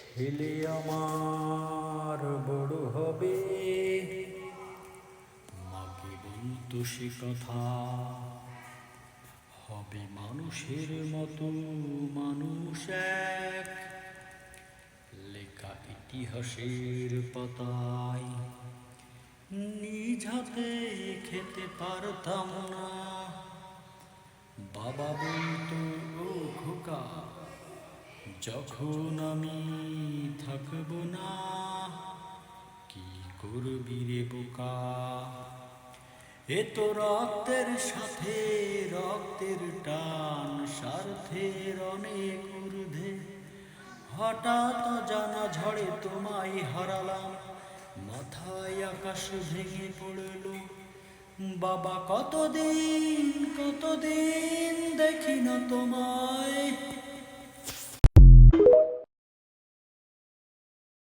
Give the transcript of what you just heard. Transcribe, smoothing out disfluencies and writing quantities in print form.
ছেলে আমার বড় হবে, মাকে বলতো সে কথা, হবে মানুষের মতো মানুষ এক, লেখা ইতিহাসের পাতায়। নিজ হাতে খেতে পারতাম না, বাবা বলতো ও খোকা, যখন আমি থাকবো না, কি করবি রে বোকা। এ তো রক্তের সাথে রক্তের টান, স্বার্থের অনেক ঊর্ধ্বে, হঠাৎ জানা ঝড়ে তোমায় হারালাম, মাথায় আকাশ ভেঙে পড়ল। বাবা কতদিন কতদিন দেখি না তোমায়,